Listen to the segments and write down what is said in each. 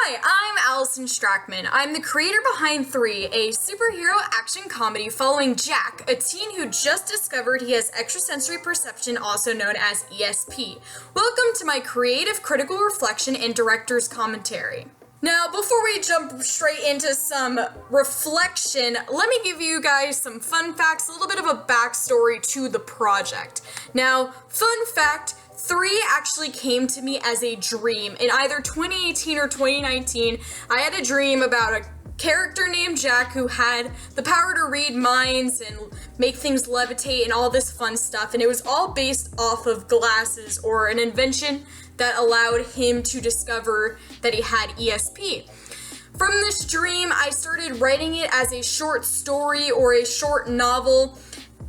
Hi, I'm Allison Strackman. I'm the creator behind 3, a superhero action comedy following Jack, a teen who just discovered he has extrasensory perception, also known as ESP. Welcome to my creative critical reflection and director's commentary. Now, before we jump straight into some reflection, let me give you guys some fun facts, a little bit of a backstory to the project. Now, fun fact, 3 actually came to me as a dream. In either 2018 or 2019, I had a dream about a character named Jack who had the power to read minds and make things levitate and all this fun stuff, and it was all based off of glasses, or an invention that allowed him to discover that he had ESP. From this dream, I started writing it as a short story or a short novel,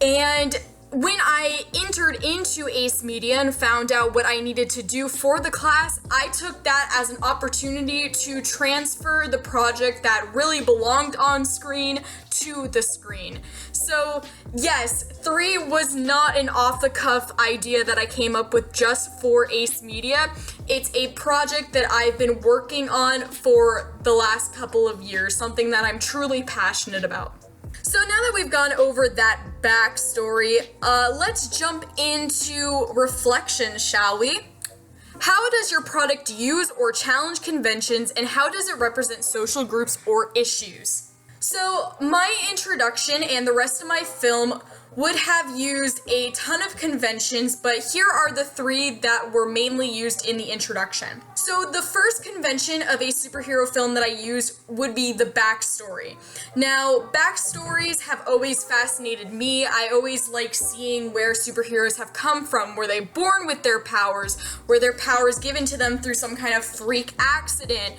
and when I entered into AICE Media and found out what I needed to do for the class, I took that as an opportunity to transfer the project that really belonged on screen to the screen. So yes, 3 was not an off-the-cuff idea that I came up with just for AICE Media. It's a project that I've been working on for the last couple of years, something that I'm truly passionate about. So now that we've gone over that backstory, let's jump into reflection, shall we? How does your product use or challenge conventions, and how does it represent social groups or issues? So my introduction and the rest of my film would have used a ton of conventions, but here are the 3 that were mainly used in the introduction. So the first convention of a superhero film that I used would be the backstory. Now, backstories have always fascinated me. I always like seeing where superheroes have come from. Were they born with their powers? Were their powers given to them through some kind of freak accident?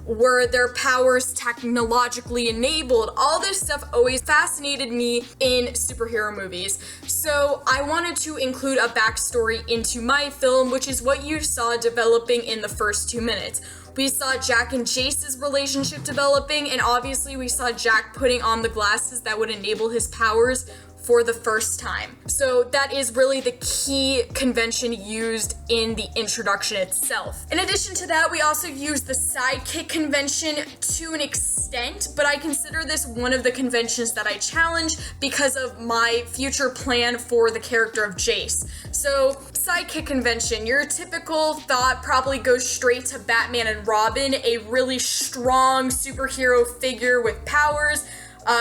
Were their powers technologically enabled? All this stuff always fascinated me in superhero movies. So I wanted to include a backstory into my film, which is what you saw developing in the first 2 minutes. We saw Jack and Jace's relationship developing, and obviously we saw Jack putting on the glasses that would enable his powers for the first time. So that is really the key convention used in the introduction itself. In addition to that, we also used the sidekick convention to an extent, but I consider this one of the conventions that I challenge because of my future plan for the character of Jace. So, sidekick convention, your typical thought probably goes straight to Batman and Robin, a really strong superhero figure with powers,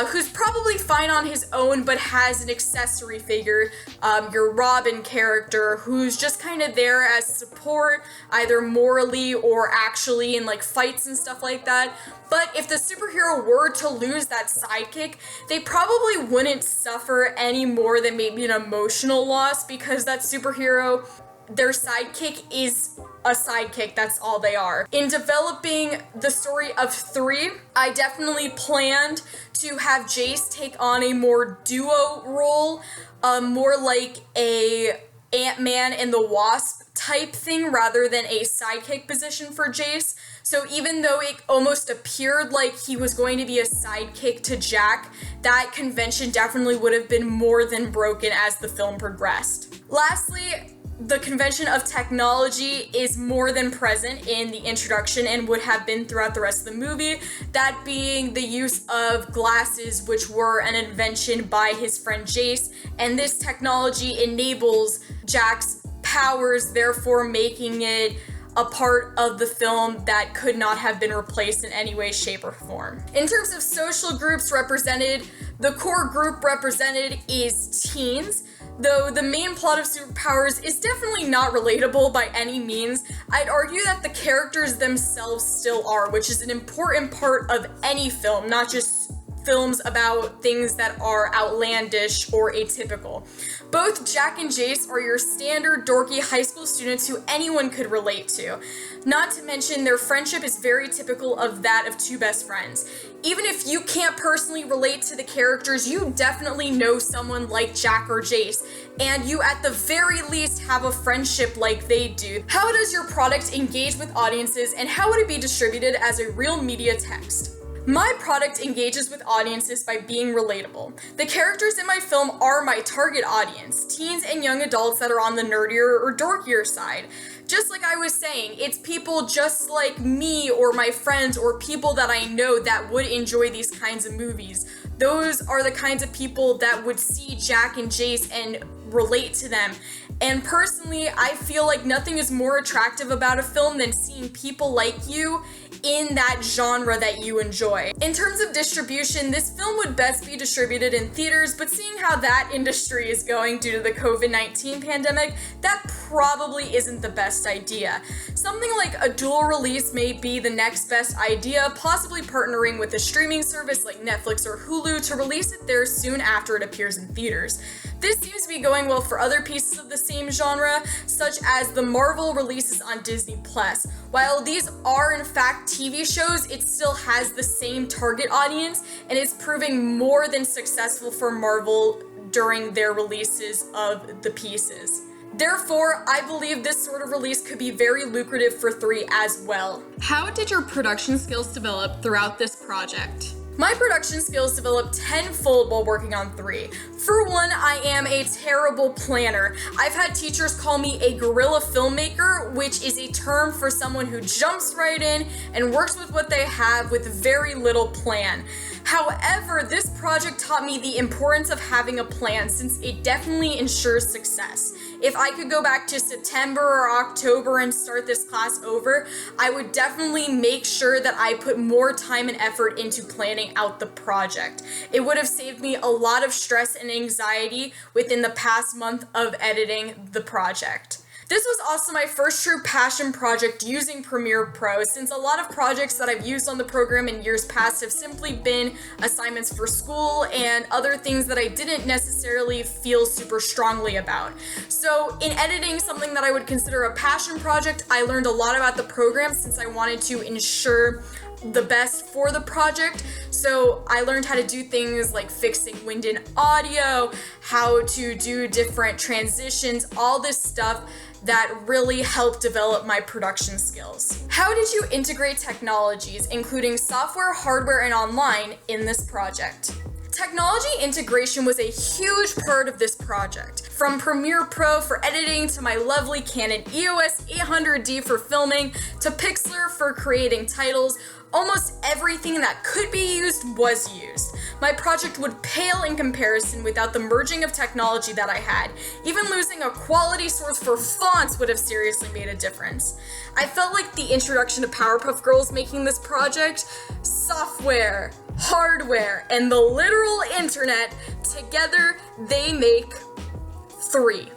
who's probably fine on his own but has an accessory figure, your Robin character, who's just kind of there as support, either morally or actually in like fights and stuff like that. But if the superhero were to lose that sidekick, they probably wouldn't suffer any more than maybe an emotional loss, because that superhero, their sidekick is a sidekick, that's all they are. In developing the story of 3, I definitely planned to have Jace take on a more duo role, more like a Ant-Man and the Wasp type thing rather than a sidekick position for Jace. So even though it almost appeared like he was going to be a sidekick to Jack, that convention definitely would have been more than broken as the film progressed. Lastly, the convention of technology is more than present in the introduction and would have been throughout the rest of the movie, that being the use of glasses, which were an invention by his friend Jace, and this technology enables Jack's powers, therefore making it a part of the film that could not have been replaced in any way, shape, or form. In terms of social groups represented, the core group represented is teens. Though the main plot of Superpowers is definitely not relatable by any means, I'd argue that the characters themselves still are, which is an important part of any film, not just films about things that are outlandish or atypical. Both Jack and Jace are your standard dorky high school students who anyone could relate to. Not to mention their friendship is very typical of that of 2 best friends. Even if you can't personally relate to the characters, you definitely know someone like Jack or Jace, and you at the very least have a friendship like they do. How does your product engage with audiences, and how would it be distributed as a real media text? My product engages with audiences by being relatable. The characters in my film are my target audience, teens and young adults that are on the nerdier or dorkier side. Just like I was saying, it's people just like me or my friends or people that I know that would enjoy these kinds of movies. Those are the kinds of people that would see Jack and Jace and relate to them. And personally, I feel like nothing is more attractive about a film than seeing people like you in that genre that you enjoy. In terms of distribution, this film would best be distributed in theaters, but seeing how that industry is going due to the COVID-19 pandemic, that probably isn't the best idea. Something like a dual release may be the next best idea, possibly partnering with a streaming service like Netflix or Hulu to release it there soon after it appears in theaters. This seems to be going well for other pieces of the same genre, such as the Marvel releases on Disney+. While these are in fact TV shows, it still has the same target audience and is proving more than successful for Marvel during their releases of the pieces. Therefore, I believe this sort of release could be very lucrative for 3 as well. How did your production skills develop throughout this project? My production skills developed tenfold while working on 3. For one, I am a terrible planner. I've had teachers call me a guerrilla filmmaker, which is a term for someone who jumps right in and works with what they have with very little plan. However, this project taught me the importance of having a plan since it definitely ensures success. If I could go back to September or October and start this class over, I would definitely make sure that I put more time and effort into planning out the project. It would have saved me a lot of stress and anxiety within the past month of editing the project. This was also my first true passion project using Premiere Pro, since a lot of projects that I've used on the program in years past have simply been assignments for school and other things that I didn't necessarily feel super strongly about. So in editing something that I would consider a passion project, I learned a lot about the program since I wanted to ensure the best for the project. So I learned how to do things like fixing wind and audio, how to do different transitions, all this stuff that really helped develop my production skills. How did you integrate technologies, including software, hardware, and online, in this project? Technology integration was a huge part of this project. From Premiere Pro for editing to my lovely Canon EOS 800D for filming to Pixlr for creating titles, almost everything that could be used was used. My project would pale in comparison without the merging of technology that I had. Even losing a quality source for fonts would have seriously made a difference. I felt like the introduction to Powerpuff Girls making this project, software, hardware, and the literal internet, together they make 3.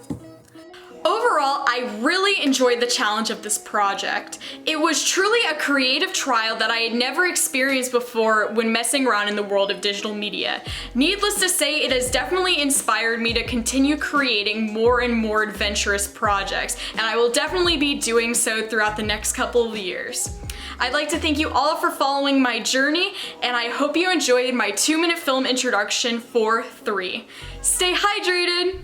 Overall, I really enjoyed the challenge of this project. It was truly a creative trial that I had never experienced before when messing around in the world of digital media. Needless to say, it has definitely inspired me to continue creating more and more adventurous projects, and I will definitely be doing so throughout the next couple of years. I'd like to thank you all for following my journey, and I hope you enjoyed my 2-minute film introduction for 3. Stay hydrated!